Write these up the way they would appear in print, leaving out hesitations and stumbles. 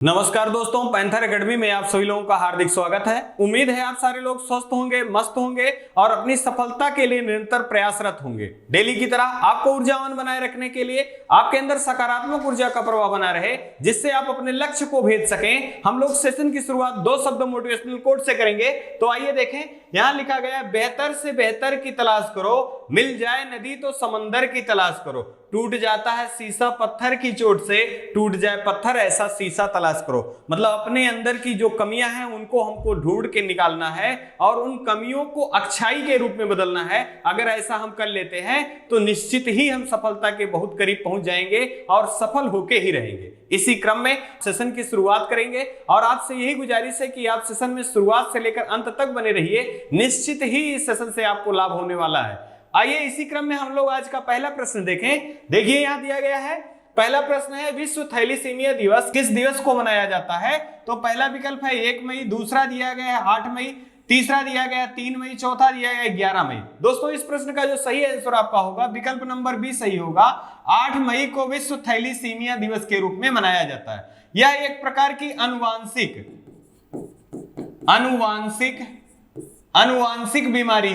नमस्कार दोस्तों, panther academy में आप सभी लोगों का हार्दिक स्वागत है। उम्मीद है आप सारे लोग स्वस्थ होंगे, मस्त होंगे और अपनी सफलता के लिए निरंतर प्रयासरत होंगे। डेली की तरह आपको ऊर्जावान बनाए रखने के लिए आपके अंदर सकारात्मक ऊर्जा का प्रवाह बना रहे, जिससे आप अपने लक्ष्य को भेद सकें। हम लोग सेशन की शुरुआत 2 शब्द मोटिवेशनल कोट से करेंगे। तो आइए देखें, यहां लिखा गया, बेहतर से बेहतर की तलाश करो, मिल जाए नदी तो समंदर की तलाश करो, टूट जाता है शीशा पत्थर की चोट से, टूट जाए पत्थर ऐसा शीशा तलाश करो। मतलब अपने अंदर की जो कमियां हैं उनको हमको ढूंढ के निकालना है और उन कमियों को अच्छाई के रूप में बदलना है। अगर ऐसा हम कर लेते हैं तो निश्चित ही हम सफलता के बहुत करीब पहुंच जाएंगे और सफल होके ही रहेंगे। इसी क्रम में सेशन की शुरुआत करेंगे और आपसे यही गुजारिश है कि आप सेशन में शुरुआत से लेकर अंत तक बने रहिए। निश्चित ही इस सेशन से आपको लाभ होने वाला है। आइए इसी क्रम में हम लोग आज का पहला प्रश्न देखें। देखिए यहां दिया गया है, पहला प्रश्न है, विश्व थैलीसीमिया दिवस किस दिवस को मनाया जाता है? तो पहला विकल्प है 1 मई, दूसरा दिया गया है 8 मई, तीसरा दिया गया 3 मई, चौथा दिया गया 11 मई। दोस्तों इस प्रश्न का जो सही आंसर आपका होगा विकल्प नंबर बी सही होगा। 8 मई को विश्व थैलीसीमिया दिवस के रूप में मनाया जाता है। यह एक प्रकार की अनुवांशिक बीमारी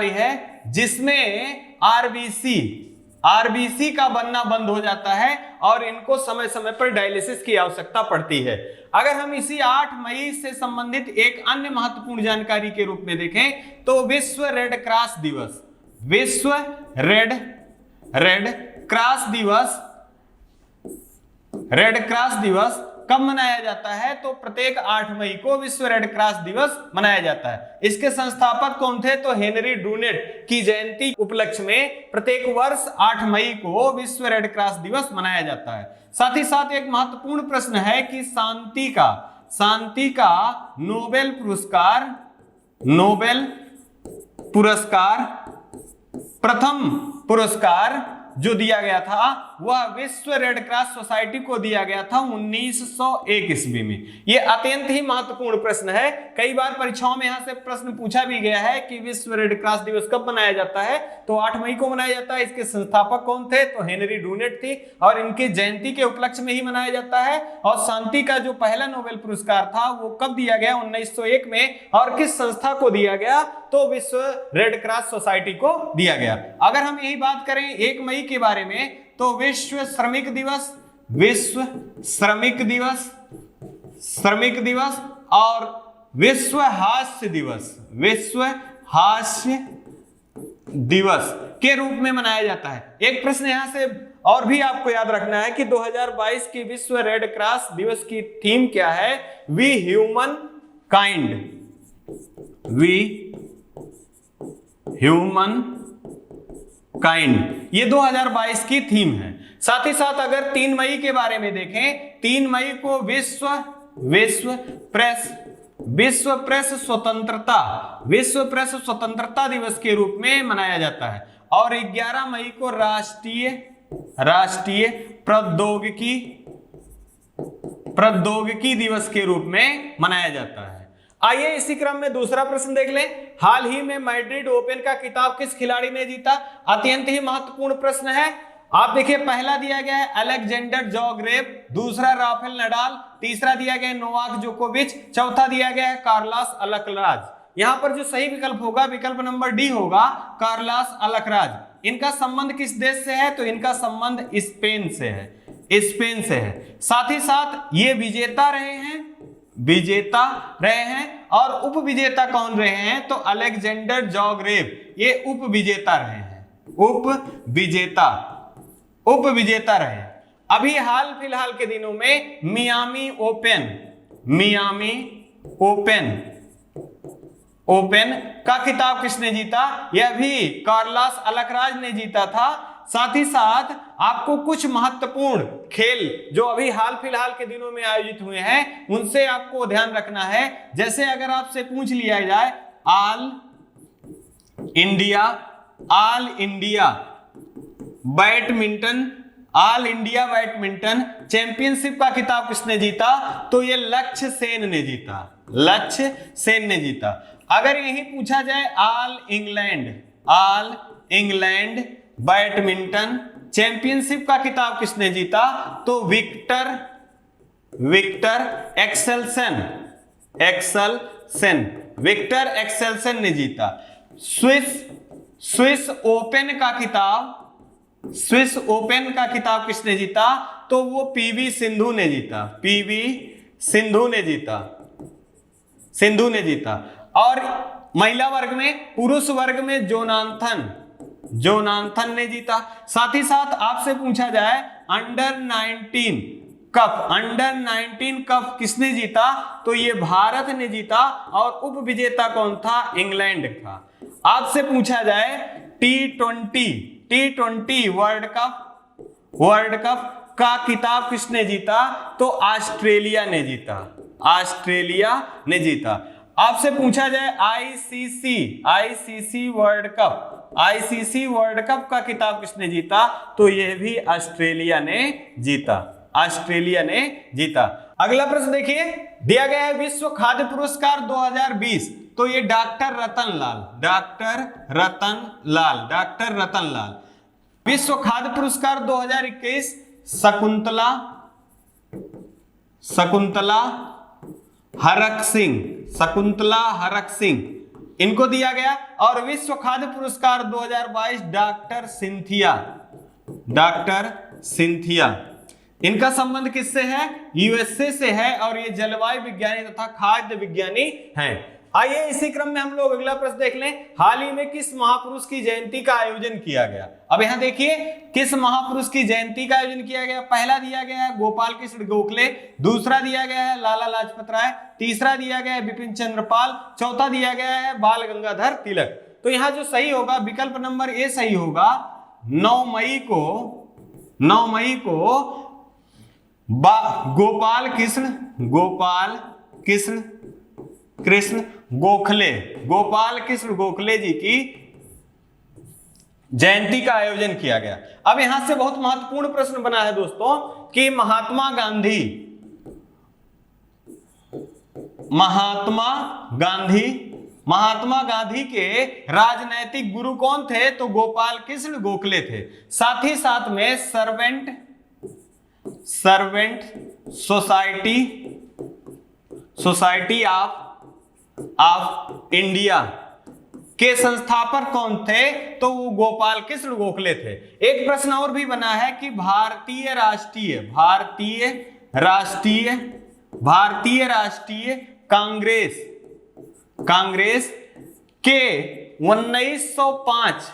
है जिसमें आरबीसी का बनना बंद हो जाता है और इनको समय समय पर डायलिसिस की आवश्यकता पड़ती है। अगर हम इसी 8 मई से संबंधित एक अन्य महत्वपूर्ण जानकारी के रूप में देखें तो विश्व रेड क्रॉस दिवस कब मनाया जाता है? तो प्रत्येक 8 मई को विश्व रेड क्रॉस दिवस मनाया जाता है। इसके संस्थापक कौन थे? तो हेनरी डूनेट की जयंती उपलक्ष्य में प्रत्येक वर्ष 8 मई को विश्व रेड क्रॉस दिवस मनाया जाता है। साथ ही साथ एक महत्वपूर्ण प्रश्न है कि शांति का नोबेल पुरस्कार प्रथम पुरस्कार जो दिया गया था वह विश्व रेड क्रॉस सोसाइटी को दिया गया था 1901 ईस्वी में। यह अत्यंत ही महत्वपूर्ण प्रश्न है। कई बार परीक्षाओं में यहां से प्रश्न पूछा भी गया है कि विश्व रेड क्रॉस दिवस कब मनाया जाता है? तो 8 मई को मनाया जाता है। इसके संस्थापक कौन थे? तो हेनरी डूनेट थी और इनकी जयंती के उपलक्ष्य में ही मनाया जाता है। और शांति का जो पहला नोबेल पुरस्कार था वो कब दिया गया? 1901 में। और किस संस्था को दिया गया? तो विश्व रेड क्रॉस सोसाइटी को दिया गया। अगर हम यही बात करें 1 मई के बारे में तो विश्व श्रमिक दिवस और विश्व हास्य दिवस के रूप में मनाया जाता है। एक प्रश्न यहां से और भी आपको याद रखना है कि 2022 की विश्व रेड क्रॉस दिवस की थीम क्या है? वी ह्यूमन काइंड, ये 2022 की थीम है। साथ ही साथ अगर 3 मई के बारे में देखें, 3 मई को विश्व प्रेस स्वतंत्रता दिवस के रूप में मनाया जाता है। और 11 मई को राष्ट्रीय प्रौद्योगिकी दिवस के रूप में मनाया जाता है। आइए इसी क्रम में दूसरा प्रश्न देख लें। हाल ही में मैड्रिड ओपन का खिताब किस खिलाड़ी ने जीता? अत्यंत ही महत्वपूर्ण प्रश्न है। आप देखिए, पहला दिया गया है अलेक्जेंडर जोग्रेव, दूसरा राफेल नडाल, तीसरा दिया गया है नोवाक जोकोविच, चौथा दिया गया है कार्लोस अल्कराज। यहां पर जो सही विकल्प होगा विकल्प नंबर डी होगा, कार्लोस अल्कराज। इनका संबंध किस देश से है? तो इनका संबंध स्पेन से है। साथ ही साथ ये विजेता रहे हैं और उप विजेता कौन रहे हैं? तो अलेक्जेंडर जोग्रेव ये उप विजेता रहे हैं। उप विजेता रहे। अभी हाल फिलहाल के दिनों में मियामी ओपन का खिताब किसने जीता? यह भी कार्लोस अल्कराज ने जीता था। साथ ही साथ आपको कुछ महत्वपूर्ण खेल जो अभी हाल फिलहाल के दिनों में आयोजित हुए हैं उनसे आपको ध्यान रखना है। जैसे अगर आपसे पूछ लिया जाए ऑल इंडिया बैडमिंटन चैंपियनशिप का खिताब किसने जीता? तो ये लक्ष्य सेन ने जीता। अगर यही पूछा जाए ऑल इंग्लैंड बैडमिंटन चैंपियनशिप का खिताब किसने जीता? तो विक्टर विक्टर एक्सेल्सन ने जीता। स्विस ओपन का खिताब किसने जीता? तो वो पीवी सिंधु ने जीता। और महिला वर्ग में, पुरुष वर्ग में जोनाथन ने जीता। साथ ही साथ आपसे पूछा जाए अंडर 19 कप किसने जीता? तो ये भारत ने जीता और उप विजेता कौन था? इंग्लैंड था। आपसे पूछा जाए टी20 वर्ल्ड कप का खिताब किसने जीता? तो ऑस्ट्रेलिया ने जीता। आपसे पूछा जाए आईसीसी वर्ल्ड कप का खिताब किसने जीता? तो यह भी ऑस्ट्रेलिया ने जीता। अगला प्रश्न देखिए, दिया गया है विश्व खाद्य पुरस्कार 2020। तो ये डॉक्टर रतन लाल। विश्व खाद्य पुरस्कार 2021 शकुंतला हरक सिंह इनको दिया गया। और विश्व खाद्य पुरस्कार 2022 डॉक्टर सिंथिया। इनका संबंध किससे है? यूएसए से है और ये जलवायु विज्ञानी तथा खाद्य विज्ञानी हैं। आइए इसी क्रम में हम लोग अगला प्रश्न देख लें। हाल ही में किस महापुरुष की जयंती का आयोजन किया गया? अब यहां देखिए, किस महापुरुष की जयंती का आयोजन किया गया? पहला दिया गया है गोपाल कृष्ण गोखले, दूसरा दिया गया है लाला लाजपत राय, तीसरा दिया गया है बिपिन चंद्र पाल, चौथा दिया गया है बाल गंगाधर तिलक। तो यहां जो सही होगा विकल्प नंबर ए सही होगा। 9 मई को गोपाल कृष्ण गोखले जी की जयंती का आयोजन किया गया। अब यहां से बहुत महत्वपूर्ण प्रश्न बना है दोस्तों कि महात्मा गांधी के राजनैतिक गुरु कौन थे? तो गोपाल कृष्ण गोखले थे। साथ ही साथ में सर्वेंट सोसाइटी ऑफ इंडिया के संस्थापक कौन थे? तो वो गोपाल कृष्ण गोखले थे। एक प्रश्न और भी बना है कि भारतीय राष्ट्रीय कांग्रेस के 1905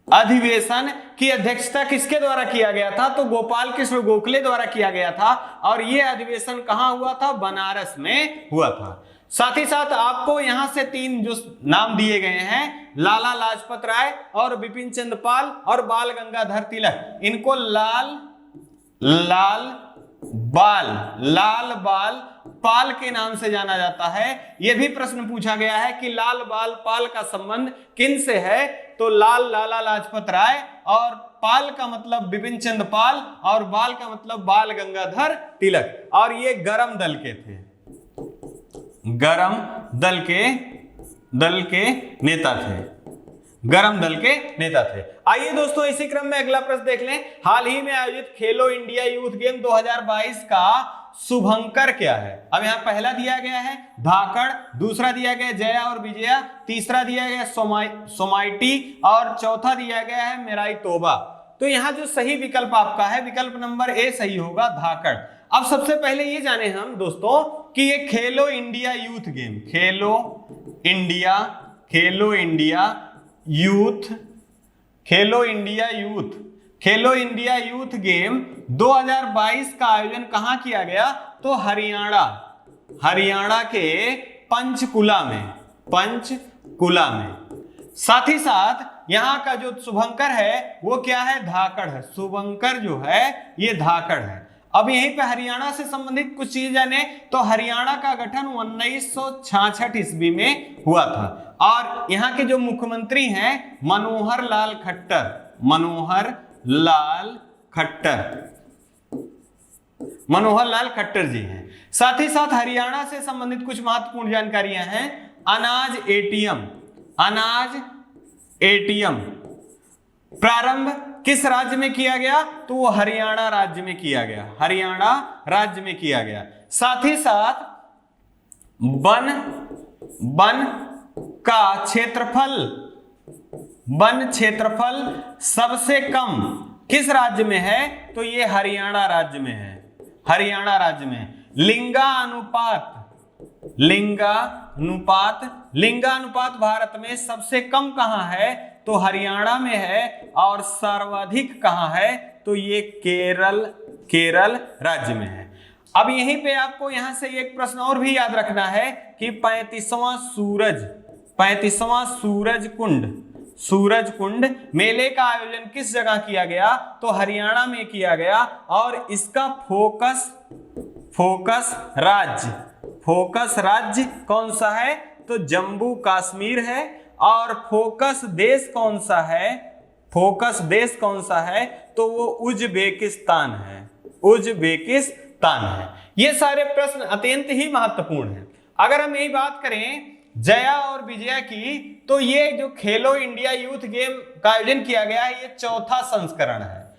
अधिवेशन की अध्यक्षता किसके द्वारा किया गया था? तो गोपाल कृष्ण गोखले द्वारा किया गया था। और यह अधिवेशन कहां हुआ था? बनारस में हुआ था। साथ ही साथ आपको यहां से 3 जो नाम दिए गए हैं, लाला लाजपत राय और बिपिन चंद्र पाल और बाल गंगाधर तिलक, इनको लाल बाल पाल के नाम से जाना जाता है। यह भी प्रश्न पूछा गया है कि लाल बाल पाल का संबंध किन से है? तो लाल लाला लाजपत राय और पाल का मतलब बिपिन चंद्र पाल और बाल का मतलब बाल गंगाधर तिलक। और ये गरम दल के थे, गरम दल के नेता थे। आइए दोस्तों इसी क्रम में अगला प्रश्न देख लें। हाल ही में आयोजित खेलो इंडिया यूथ गेम 2022 का शुभंकर क्या है? अब यहां पहला दिया गया है धाकड़, दूसरा दिया गया जया और विजया, तीसरा दिया गया सोमाइटी और चौथा दिया गया है मेराई तोबा। तो यहां जो सही विकल्प आपका है विकल्प नंबर ए सही होगा, धाकड़। अब सबसे पहले ये जाने हम दोस्तों कि ये खेलो इंडिया यूथ गेम, खेलो इंडिया यूथ गेम 2022 का आयोजन कहां किया गया? तो हरियाणा के पंचकुला में। साथ ही साथ यहां का जो शुभंकर है वो क्या है? धाकड़ है। शुभंकर जो है ये धाकड़ है। अब यहीं पे हरियाणा से संबंधित कुछ चीज जाने तो हरियाणा का गठन 1966 ईस्वी में हुआ था और यहाँ के जो मुख्यमंत्री हैं मनोहर लाल खट्टर जी हैं। साथ ही साथ हरियाणा से संबंधित कुछ महत्वपूर्ण जानकारियां हैं। अनाज एटीएम प्रारंभ किस राज्य में किया गया? तो वो हरियाणा राज्य में किया गया, हरियाणा राज्य में किया गया। साथ ही साथ वन का क्षेत्रफल, वन क्षेत्रफल सबसे कम किस राज्य में है? तो ये हरियाणा राज्य में है, हरियाणा राज्य में। लिंगानुपात, लिंगानुपात भारत में सबसे कम कहां है? तो हरियाणा में है। और सर्वाधिक कहां है? तो ये केरल राज्य में है। अब यहीं पे आपको यहां से एक प्रश्न और भी याद रखना है कि 35वां सूरज कुंड मेले का आयोजन किस जगह किया गया? तो हरियाणा में किया गया। और इसका फोकस राज्य कौन सा है? तो जम्मू कश्मीर है। और फोकस देश कौन सा है? फोकस देश कौन सा है? तो वो उज्बेकिस्तान है, उज्बेकिस्तान है। ये सारे प्रश्न अत्यंत ही महत्वपूर्ण हैं। अगर हम यही बात करें जया और विजया की, तो ये जो खेलो इंडिया यूथ गेम का आयोजन किया गया है, ये चौथा संस्करण है।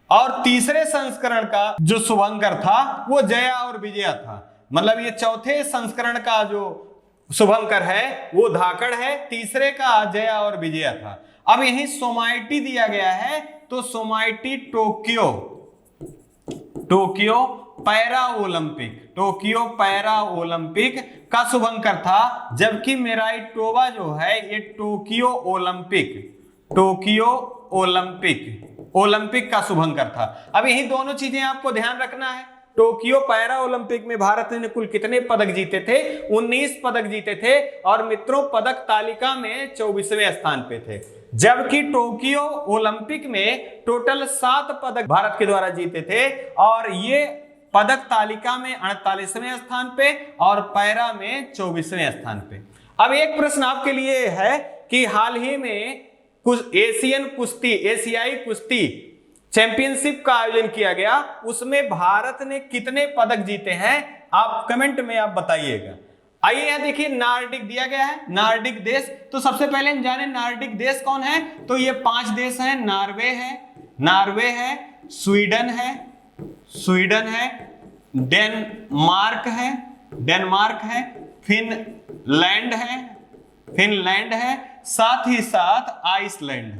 और तीसरे संस्करण का जो शुभंकर था वो जया और विजया था। मतलब ये चौथे संस्करण का जो शुभंकर है वो धाकड़ है, तीसरे का जया और विजया था। अब यही सोमाइटी दिया गया है, तो सोमाइटी टोक्यो पैरा ओलंपिक का शुभंकर था। जबकि मेराइटोवा जो है ये टोक्यो ओलंपिक का शुभंकर था। अब यही दोनों चीजें आपको ध्यान रखना है। टोक्यो पैरा ओलंपिक में भारत ने कुल कितने पदक जीते थे? 19 पदक जीते थे। और मित्रों पदक तालिका में 24वें स्थान पे थे। जबकि टोक्यो ओलंपिक में टोटल 7 पदक भारत के द्वारा जीते थे। और ये पदक तालिका में 48वें स्थान पे और पैरा में 24वें स्थान पे। अब एक प्रश्न आपके लिए है कि हाल ही में कुछ एशियाई कुश्ती चैंपियनशिप का आयोजन किया गया, उसमें भारत ने कितने पदक जीते हैं? आप कमेंट में आप बताइएगा। आइए यहां देखिए नार्डिक दिया गया है, नार्डिक देश। तो सबसे पहले हम जाने नार्डिक देश कौन है? तो ये 5 देश हैं। नॉर्वे है, स्वीडन है, डेनमार्क है, फिनलैंड है, साथ ही साथ आइसलैंड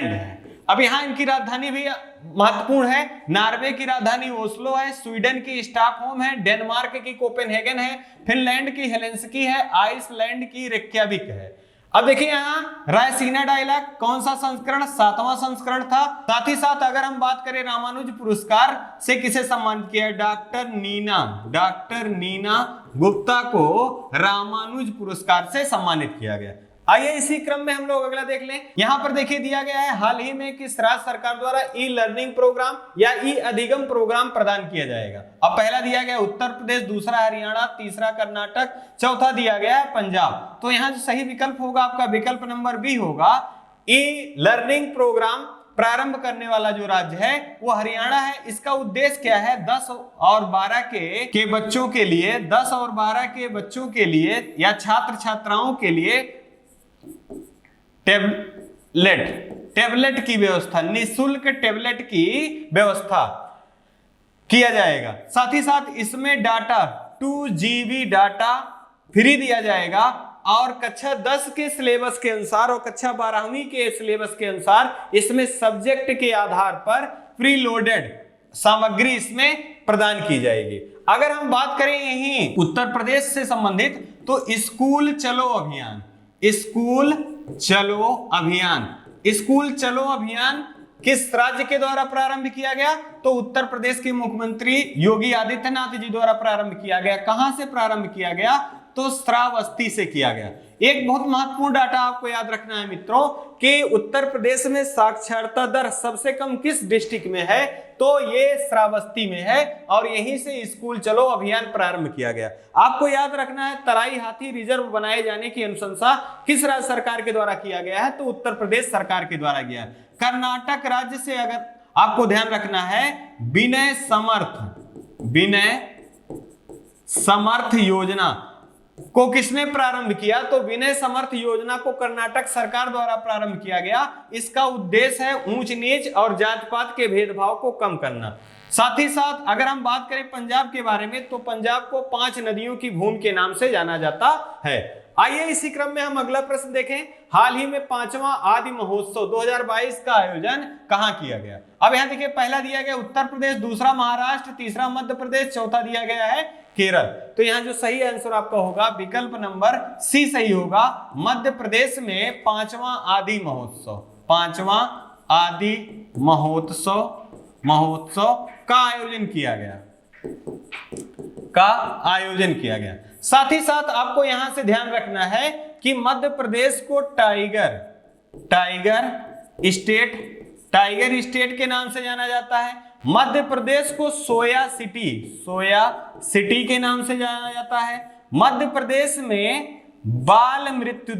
है। अब यहां इनकी राजधानी भी महत्वपूर्ण है। नॉर्वे की राजधानी ओस्लो है, स्वीडन की स्टॉकहोम है, डेनमार्क की कोपेनहेगन है, फिनलैंड की हेलेंसिकी है, आइसलैंड की रेक्याविक है। अब देखिए यहाँ रायसीना डायलॉग कौन सा संस्करण? 7वां संस्करण था। साथ ही साथ अगर हम बात करें रामानुज पुरस्कार से किसे सम्मानित किया? डॉक्टर नीना गुप्ता को रामानुज पुरस्कार से सम्मानित किया गया। आइए इसी क्रम में हम लोग अगला देख लें। यहां पर देखिए दिया गया है हाल ही में किस राज्य सरकार द्वारा ई लर्निंग प्रोग्राम या ई अधिगम प्रोग्राम प्रदान किया जाएगा। अब पहला दिया गया उत्तर प्रदेश, दूसरा हरियाणा, तीसरा कर्नाटक, चौथा दिया गया है पंजाब। तो यहाँ जो सही विकल्प होगा आपका विकल्प नंबर बी होगा। ई लर्निंग प्रोग्राम प्रारंभ करने वाला जो राज्य है वो हरियाणा है। इसका उद्देश्य क्या है? 10 और 12 के बच्चों के लिए, 10 और 12 के बच्चों के लिए या छात्र छात्राओं के लिए टेबलेट की व्यवस्था, निःशुल्क टेबलेट की व्यवस्था किया जाएगा। साथ ही साथ इसमें डाटा 2 GB डाटा फ्री दिया जाएगा। और कक्षा 10 के सिलेबस के अनुसार और कक्षा 12वीं के सिलेबस के अनुसार इसमें सब्जेक्ट के आधार पर प्री लोडेड सामग्री इसमें प्रदान की जाएगी। अगर हम बात करें यहीं उत्तर प्रदेश से संबंधित, तो स्कूल चलो अभियान किस राज्य के द्वारा प्रारंभ किया गया? तो उत्तर प्रदेश के मुख्यमंत्री योगी आदित्यनाथ जी द्वारा प्रारंभ किया गया। कहां से प्रारंभ किया गया? तो श्रावस्ती से किया गया। एक बहुत महत्वपूर्ण डाटा आपको याद रखना है मित्रों कि उत्तर प्रदेश में साक्षरता दर सबसे कम किस डिस्ट्रिक्ट में है? तो ये श्रावस्ती में है। और यहीं से स्कूल चलो अभियान प्रारंभ किया गया। आपको याद रखना है तराई हाथी रिजर्व बनाए जाने की अनुशंसा किस राज्य सरकार के द्वारा किया गया है? तो उत्तर प्रदेश सरकार के द्वारा किया है। कर्नाटक राज्य से अगर आपको ध्यान रखना है विनय समर्थ योजना को किसने प्रारंभ किया? तो विनय समर्थ योजना को कर्नाटक सरकार द्वारा प्रारंभ किया गया। इसका उद्देश्य है ऊंच नीच और जात पात के भेदभाव को कम करना। साथ ही साथ अगर हम बात करें पंजाब के बारे में, तो पंजाब को 5 नदियों की भूमि के नाम से जाना जाता है। आइए इसी क्रम में हम अगला प्रश्न देखें। हाल ही में 5वां आदि महोत्सव 2022 का आयोजन कहां किया गया? अब यहां देखिए, पहला दिया गया उत्तर प्रदेश, दूसरा महाराष्ट्र, तीसरा मध्य प्रदेश, चौथा दिया गया है केरल। तो यहां जो सही आंसर आपका होगा विकल्प नंबर सी सही होगा। मध्य प्रदेश में 5वां आदि महोत्सव, 5वां आदि महोत्सव का आयोजन किया गया। साथ ही साथ आपको यहां से ध्यान रखना है कि मध्य प्रदेश को टाइगर स्टेट के नाम से जाना जाता है। मध्य प्रदेश को सोया सिटी के नाम से जाना जाता है। मध्य प्रदेश में बाल मृत्यु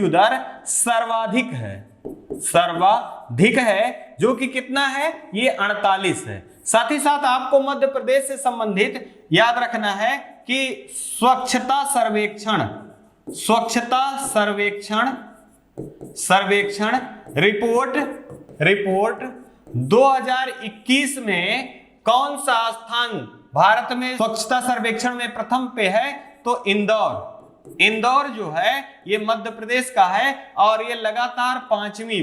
दर सर्वाधिक है, जो कि कितना है? ये 48 है। साथ ही साथ आपको मध्य प्रदेश से संबंधित याद रखना है कि स्वच्छता सर्वेक्षण रिपोर्ट 2021 में कौन सा स्थान भारत में स्वच्छता सर्वेक्षण में प्रथम पे है? तो इंदौर जो है ये मध्य प्रदेश का है और ये लगातार पांचवी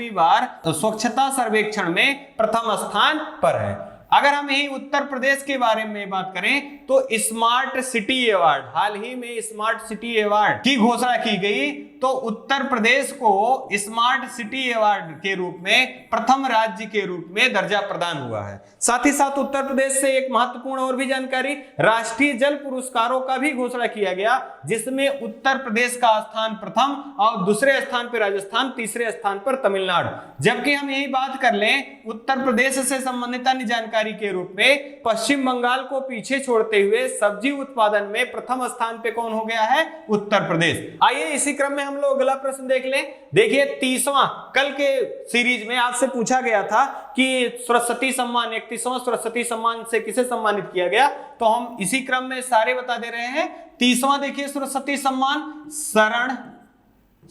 बार स्वच्छता सर्वेक्षण में प्रथम स्थान पर है। अगर हम यही उत्तर प्रदेश के बारे में बात करें तो स्मार्ट सिटी अवार्ड, हाल ही में स्मार्ट सिटी अवार्ड की घोषणा की गई। तो उत्तर प्रदेश को स्मार्ट सिटी अवार्ड के रूप में प्रथम राज्य के रूप में दर्जा प्रदान हुआ है। साथ ही साथ उत्तर प्रदेश से एक महत्वपूर्ण और भी जानकारी, राष्ट्रीय जल पुरस्कारों का भी घोषणा किया गया, जिसमें उत्तर प्रदेश का स्थान प्रथम और दूसरे स्थान पर राजस्थान, तीसरे स्थान पर तमिलनाडु। जबकि हम यही बात कर लें उत्तर प्रदेश से संबंधित अन्य जानकारी के रूप में, पश्चिम बंगाल को पीछे छोड़ते हुए सब्जी उत्पादन में प्रथम स्थान पे कौन हो गया है? उत्तर प्रदेश। आइए इसी क्रम में हम लोग अगला प्रश्न देख लें। देखिए 30वां, कल के सीरीज में आपसे पूछा गया था कि सरस्वती सम्मान, 31वां सरस्वती सम्मान से किसे सम्मानित किया गया, तो हम इसी क्रम में सारे बता दे रहे हैं। 30वां देखिए सरस्वती सम्मान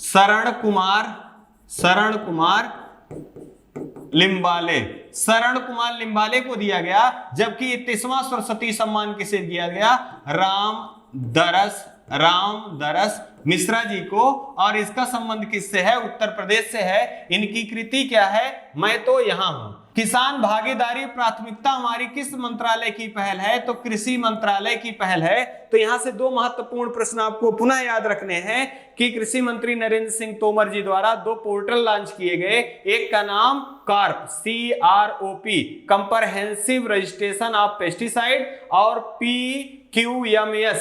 शरण कुमार लिम्बाले को दिया गया। जबकि 31वां सरस्वती सम्मान किसे दिया गया? राम दरस मिश्रा जी को। और इसका संबंध किससे है? उत्तर प्रदेश से है। इनकी कृति क्या है? मैं तो यहां हूं। किसान भागीदारी प्राथमिकता हमारी किस मंत्रालय की पहल है? तो कृषि मंत्रालय की पहल है। तो यहां से 2 महत्वपूर्ण प्रश्न आपको पुनः याद रखने हैं कि कृषि मंत्री नरेंद्र सिंह तोमर जी द्वारा 2 पोर्टल लॉन्च किए गए। एक का नाम carp CROP comprehensive registration of pesticide, और PQMS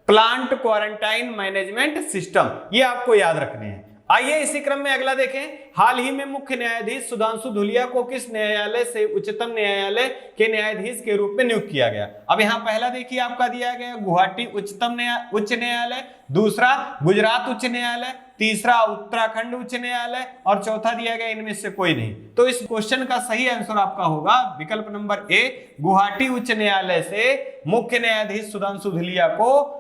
plant quarantine management system, ये आपको याद रखने हैं। आइए इसी क्रम में अगला देखें। हाल ही में मुख्य न्यायाधीश सुधांशु धुलिया को किस न्यायालय से उच्चतम न्यायालय के न्यायाधीश के रूप में नियुक्त किया गया? अब यहां पहला देखिए आपका दिया गया गुवाहाटी उच्च न्यायालय, दूसरा गुजरात उच्च न्यायालय, तीसरा उत्तराखंड उच्च न्यायालय, और चौथा दिया गया इनमें से कोई नहीं। तो इस क्वेश्चन का सही आंसर आपका होगा विकल्प नंबर ए, गुवाहाटी उच्च न्यायालय से मुख्य न्यायाधीश सुधांशु धुलिया को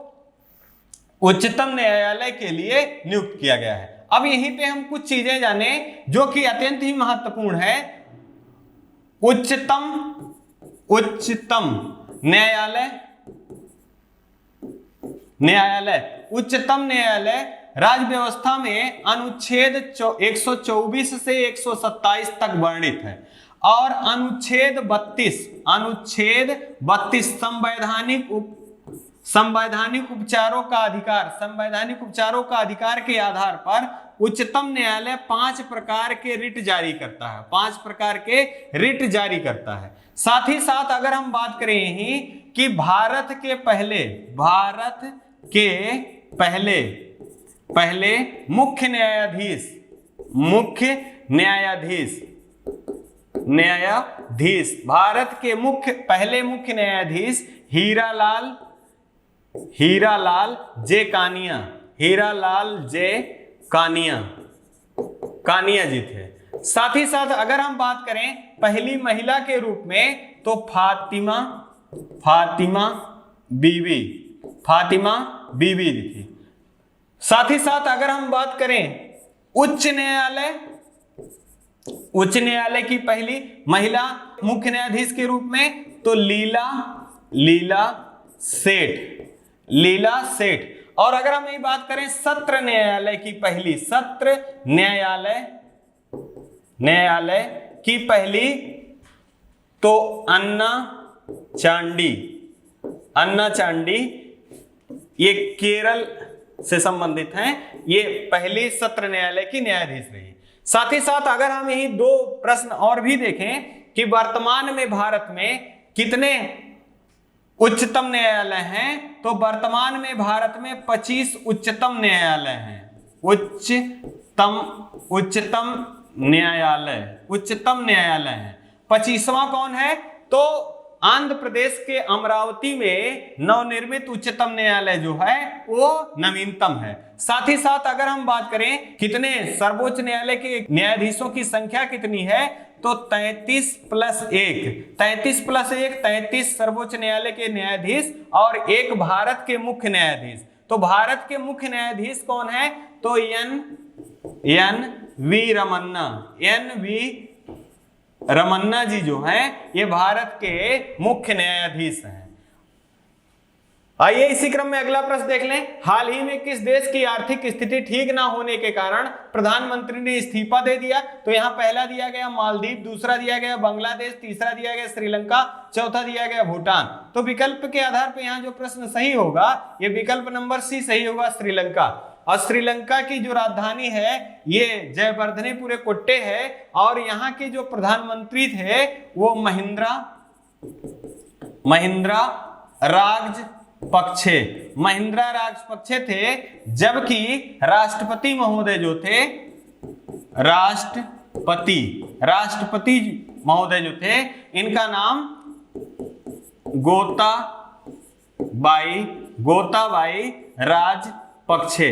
उच्चतम न्यायालय के लिए नियुक्त किया गया है। अब यहीं पे हम कुछ चीजें जाने जो कि अत्यंत ही महत्वपूर्ण है। उच्चतम न्यायालय राज्य व्यवस्था में अनुच्छेद 124 से 127 तक वर्णित है, और अनुच्छेद 32 संवैधानिक उपचारों का अधिकार के आधार पर उच्चतम न्यायालय 5 प्रकार के रिट जारी करता है। साथ ही साथ अगर हम बात करें ही कि भारत के पहले मुख्य न्यायाधीश भारत के पहले मुख्य न्यायाधीश हीरालाल जे कानिया जी थे। साथ ही साथ अगर हम बात करें पहली महिला के रूप में, तो फातिमा बीबी, फातिमा बीबी थी। साथ ही साथ अगर हम बात करें उच्च न्यायालय, उच्च न्यायालय की पहली महिला मुख्य न्यायाधीश के रूप में तो लीला सेठ, लीला सेठ। और अगर हम ये बात करें सत्र न्यायालय की पहली, सत्र न्यायालय की पहली तो अन्ना चांडी, ये केरल से संबंधित हैं, ये पहली सत्र न्यायालय की न्यायाधीश रही। साथ ही साथ अगर हम यही दो प्रश्न और भी देखें कि वर्तमान में भारत में कितने उच्चतम न्यायालय हैं, तो वर्तमान में भारत में 25 उच्चतम न्यायालय हैं। उच्चतम न्यायालय है। 25वां कौन है? तो आंध्र प्रदेश के अमरावती में नवनिर्मित उच्चतम न्यायालय जो है वो नवीनतम है। साथ ही साथ अगर हम बात करें कितने सर्वोच्च न्यायालय के न्यायाधीशों की संख्या कितनी है, तो 33 सर्वोच्च न्यायालय के न्यायाधीश और एक भारत के मुख्य न्यायाधीश। तो भारत के मुख्य न्यायाधीश कौन है? तो एन वी रमन्ना जी जो हैं ये भारत के मुख्य न्यायाधीश हैं। आइए इसी क्रम में अगला प्रश्न देख लें। हाल ही में किस देश की आर्थिक स्थिति ठीक ना होने के कारण प्रधानमंत्री ने इस्तीफा दे दिया? तो यहाँ पहला दिया गया मालदीव, दूसरा दिया गया बांग्लादेश, तीसरा दिया गया श्रीलंका, चौथा दिया गया भूटान। तो विकल्प के आधार पर यहाँ जो प्रश्न सही होगा ये विकल्प नंबर सी सही होगा, श्रीलंका। और श्रीलंका की जो राजधानी है ये जयवर्धनेपुरे कोट्टे है और यहाँ के जो प्रधानमंत्री थे वो महिंद्रा राजपक्षे थे, जबकि राष्ट्रपति महोदय जो थे, राष्ट्रपति महोदय जो थे इनका नाम गोताबाई राजपक्षे।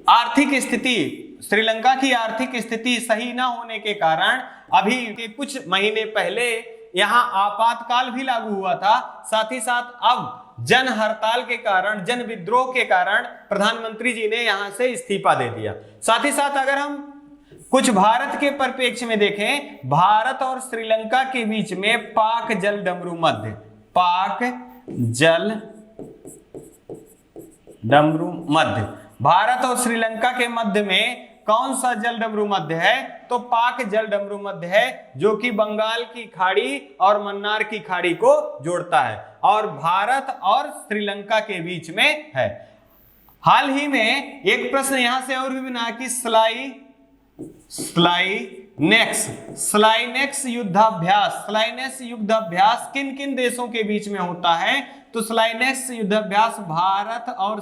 आर्थिक स्थिति, श्रीलंका की आर्थिक स्थिति सही ना होने के कारण अभी के कुछ महीने पहले यहां आपातकाल भी लागू हुआ था। साथ ही साथ अब जन हड़ताल के कारण, जन विद्रोह के कारण प्रधानमंत्री जी ने यहां से इस्तीफा दे दिया। साथ ही साथ अगर हम कुछ भारत के परिप्रेक्ष्य में देखें, भारत और श्रीलंका के बीच में पाक जल डमरू मध्य, भारत और श्रीलंका के मध्य में कौन सा जल डमरू मध्य है? तो पाक जल डमरू मध्य है, जो कि बंगाल की खाड़ी और मन्नार की खाड़ी को जोड़ता है और भारत और श्रीलंका के बीच में है। हाल ही में एक प्रश्न यहां से और भी बना कि स्लाइनेक्स युद्धाभ्यास किन किन देशों के बीच में होता है? तो स्लाइनेक्स युद्धाभ्यास भारत और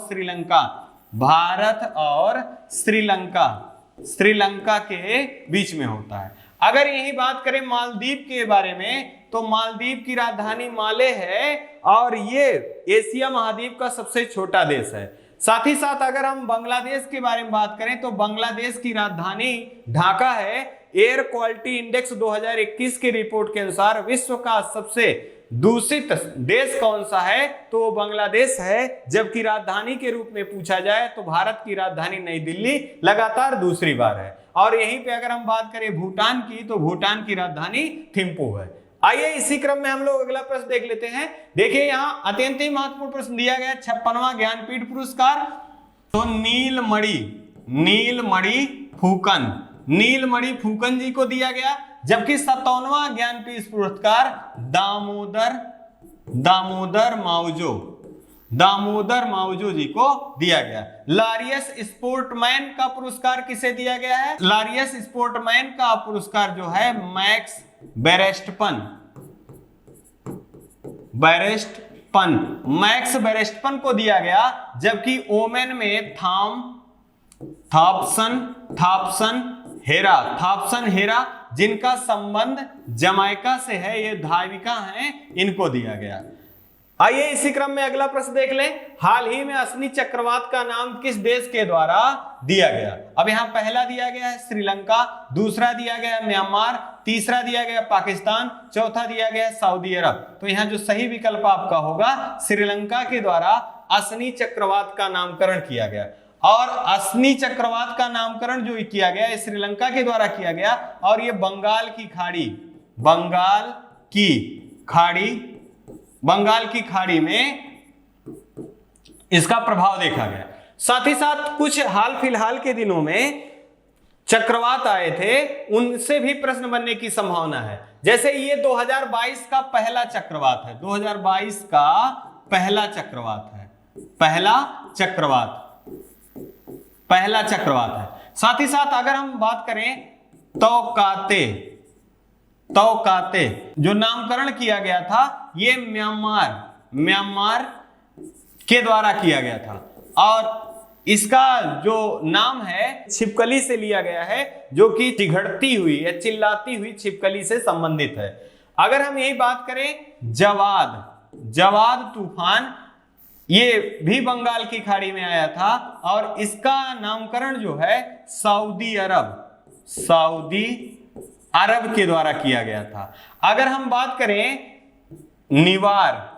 श्रीलंका के बीच में होता है। अगर यही बात करें मालदीव के बारे में, तो मालदीव की राजधानी माले है और ये एशिया महाद्वीप का सबसे छोटा देश है। साथ ही साथ अगर हम बांग्लादेश के बारे में बात करें तो बांग्लादेश की राजधानी ढाका है। एयर क्वालिटी इंडेक्स 2021 की रिपोर्ट के अनुसार विश्व का सबसे दूषित देश कौन सा है? तो वो बांग्लादेश है। जबकि राजधानी के रूप में पूछा जाए तो भारत की राजधानी नई दिल्ली लगातार दूसरी बार है। और यहीं पे अगर हम बात करें भूटान की, तो भूटान की राजधानी थिम्पू है। आइए इसी क्रम में हम लोग अगला प्रश्न देख लेते हैं। देखिए यहाँ अत्यंत ही महत्वपूर्ण प्रश्न दिया गया, 56वां ज्ञानपीठ पुरस्कार तो नीलमणि फूकन जी को दिया गया, जबकि 57वां ज्ञानपीठ पुरस्कार दामोदर माउजो जी को दिया गया। लारियस स्पोर्टमैन का पुरस्कार किसे दिया गया है? लारियस स्पोर्टमैन का पुरस्कार जो है मैक्स बेरेस्टपन को दिया गया, जबकि ओमेन में थॉप्सन हेरा जिनका संबंध जमाइका से है, ये धाविका हैं, इनको दिया गया। आइए इसी क्रम में अगला प्रश्न देख लें। हाल ही में असनी चक्रवात का नाम किस देश के द्वारा दिया गया? अब यहां पहला दिया गया है श्रीलंका, दूसरा दिया गया है म्यांमार, तीसरा दिया गया पाकिस्तान, चौथा दिया गया है सऊदी अरब। तो यहां जो सही विकल्प आपका होगा श्रीलंका के द्वारा असनी चक्रवात का नामकरण किया गया। और असनी चक्रवात का नामकरण जो किया गया श्रीलंका के द्वारा किया गया और ये बंगाल की खाड़ी में इसका प्रभाव देखा गया। साथ ही साथ कुछ हाल फिलहाल के दिनों में चक्रवात आए थे, उनसे भी प्रश्न बनने की संभावना है। जैसे ये 2022 का पहला चक्रवात है, 2022 का पहला चक्रवात है, पहला चक्रवात है। साथ ही साथ अगर हम बात करें तौकाते जो नामकरण किया गया था ये म्यांमार के द्वारा किया गया था और इसका जो नाम है छिपकली से लिया गया है जो कि चिघड़ती हुई या चिल्लाती हुई छिपकली से संबंधित है। अगर हम यही बात करें जवाद तूफान, ये भी बंगाल की खाड़ी में आया था और इसका नामकरण जो है सऊदी अरब के द्वारा किया गया था। अगर हम बात करें निवार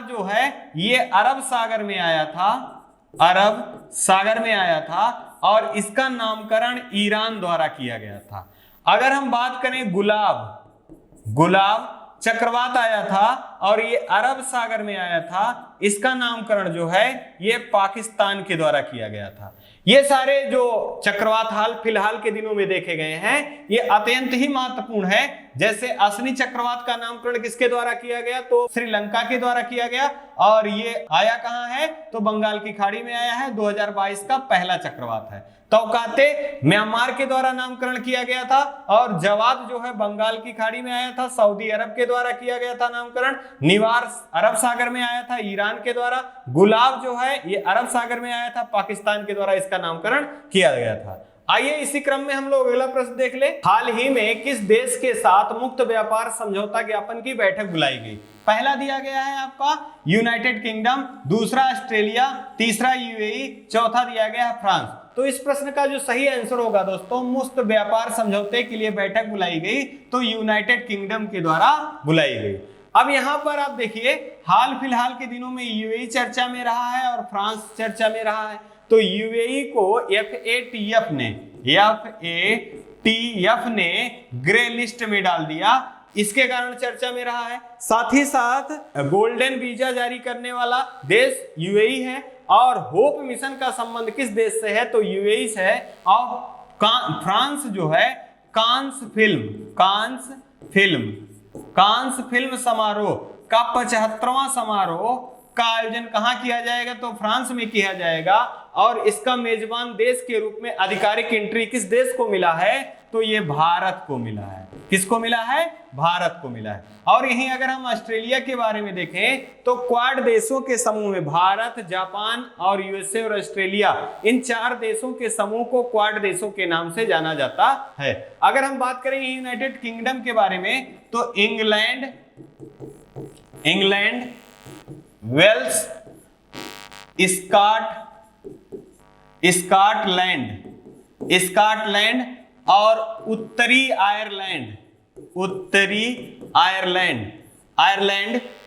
जो है ये अरब सागर में आया था और इसका नामकरण ईरान द्वारा किया गया था। अगर हम बात करें गुलाब चक्रवात आया था और ये अरब सागर में आया था, इसका नामकरण जो है ये पाकिस्तान के द्वारा किया गया था। ये सारे जो चक्रवात हाल फिलहाल के दिनों में देखे गए हैं ये अत्यंत ही महत्वपूर्ण है। जैसे असनी चक्रवात का नामकरण किसके द्वारा किया गया? तो श्रीलंका के द्वारा किया गया और ये आया कहां है? तो बंगाल की खाड़ी में आया है, 2022 का पहला चक्रवात है। तौकाते म्यांमार के द्वारा नामकरण किया गया था और जवाद जो है बंगाल की खाड़ी में आया था, सऊदी अरब के द्वारा किया गया था नामकरण। निवार अरब सागर में आया था ईरान के द्वारा। गुलाब जो है ये अरब सागर में आया था, पाकिस्तान के द्वारा इसका नामकरण किया गया था। आइए इसी क्रम में हम लोग अगला प्रश्न देख ले। हाल ही में किस देश के साथ मुक्त व्यापार समझौता ज्ञापन की बैठक बुलाई गई? पहला दिया गया है आपका यूनाइटेड किंगडम, दूसरा ऑस्ट्रेलिया, तीसरा यूएई, चौथा दिया गया है फ्रांस। तो इस प्रश्न का जो सही आंसर होगा दोस्तों, मुक्त व्यापार समझौते के लिए बैठक बुलाई गई तो यूनाइटेड किंगडम के द्वारा बुलाई गई। अब यहां पर आप देखिए हाल फिलहाल के दिनों में यूएई चर्चा में रहा है और फ्रांस चर्चा में रहा है। तो यूएई को FATF ने ग्रे लिस्ट में डाल दिया, इसके कारण चर्चा में रहा है। साथ ही साथ गोल्डन वीजा जारी करने वाला देश यूएई है और होप मिशन का संबंध किस देश से है? तो यूएई से है। और फ्रांस जो है कांस फिल्म समारोह का 75वां समारोह का आयोजन कहां किया जाएगा? तो फ्रांस में किया जाएगा और इसका मेजबान देश के रूप में आधिकारिक एंट्री किस देश को मिला है? तो ये भारत को मिला है। किसको मिला है? भारत को मिला है। और यहीं अगर हम ऑस्ट्रेलिया के बारे में देखें तो क्वाड देशों के समूह में भारत, जापान और यूएसए और ऑस्ट्रेलिया, इन 4 देशों के समूह को क्वाड देशों के नाम से जाना जाता है। अगर हम बात करें यूनाइटेड किंगडम के बारे में तो इंग्लैंड, वेल्स, स्कॉटलैंड और उत्तरी आयरलैंड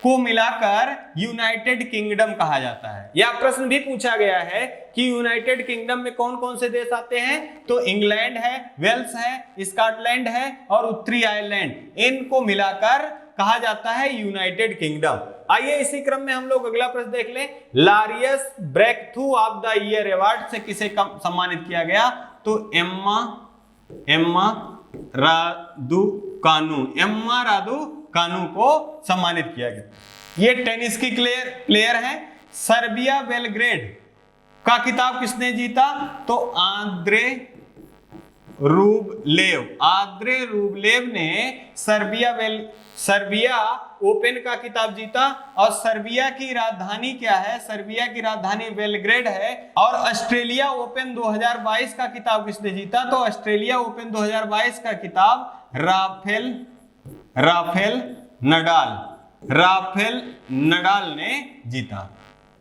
को मिलाकर यूनाइटेड किंगडम कहा जाता है। यह प्रश्न भी पूछा गया है कि यूनाइटेड किंगडम में कौन कौन से देश आते हैं? तो इंग्लैंड है, वेल्स है, स्कॉटलैंड है और उत्तरी आयरलैंड, इनको मिलाकर कहा जाता है यूनाइटेड किंगडम। आइए इसी क्रम में हम लोग अगला प्रश्न देख लें। Laureus breakthrough of the year award से किसे सम्मानित किया गया? तो एम्मा रादुकानु को सम्मानित किया गया। ये टेनिस की प्लेयर है। सर्बिया बेलग्रेड का खिताब किसने जीता? तो आंद्रे रूबलेव ने सर्बिया ओपन का खिताब जीता। और सर्बिया की राजधानी क्या है? सर्बिया की राजधानी बेलग्रेड है। और ऑस्ट्रेलिया ओपन 2022 का खिताब किसने जीता? तो ऑस्ट्रेलिया ओपन 2022 का खिताब राफेल राफेल नडाल ने जीता।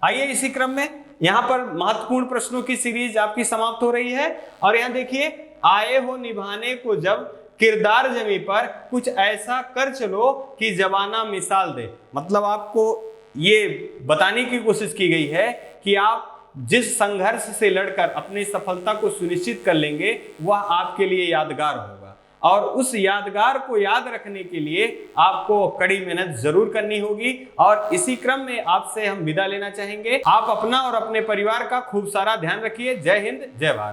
आइए इसी क्रम में यहां पर महत्वपूर्ण प्रश्नों की सीरीज आपकी समाप्त हो रही है और यहां देखिए, आए हो निभाने को जब किरदार जमी पर कुछ ऐसा कर चलो कि जमाना मिसाल दे। मतलब आपको ये बताने की कोशिश की गई है कि आप जिस संघर्ष से लड़कर अपनी सफलता को सुनिश्चित कर लेंगे वह आपके लिए यादगार होगा और उस यादगार को याद रखने के लिए आपको कड़ी मेहनत जरूर करनी होगी। और इसी क्रम में आपसे हम विदा लेना चाहेंगे। आप अपना और अपने परिवार का खूब सारा ध्यान रखिए। जय हिंद, जय भारत।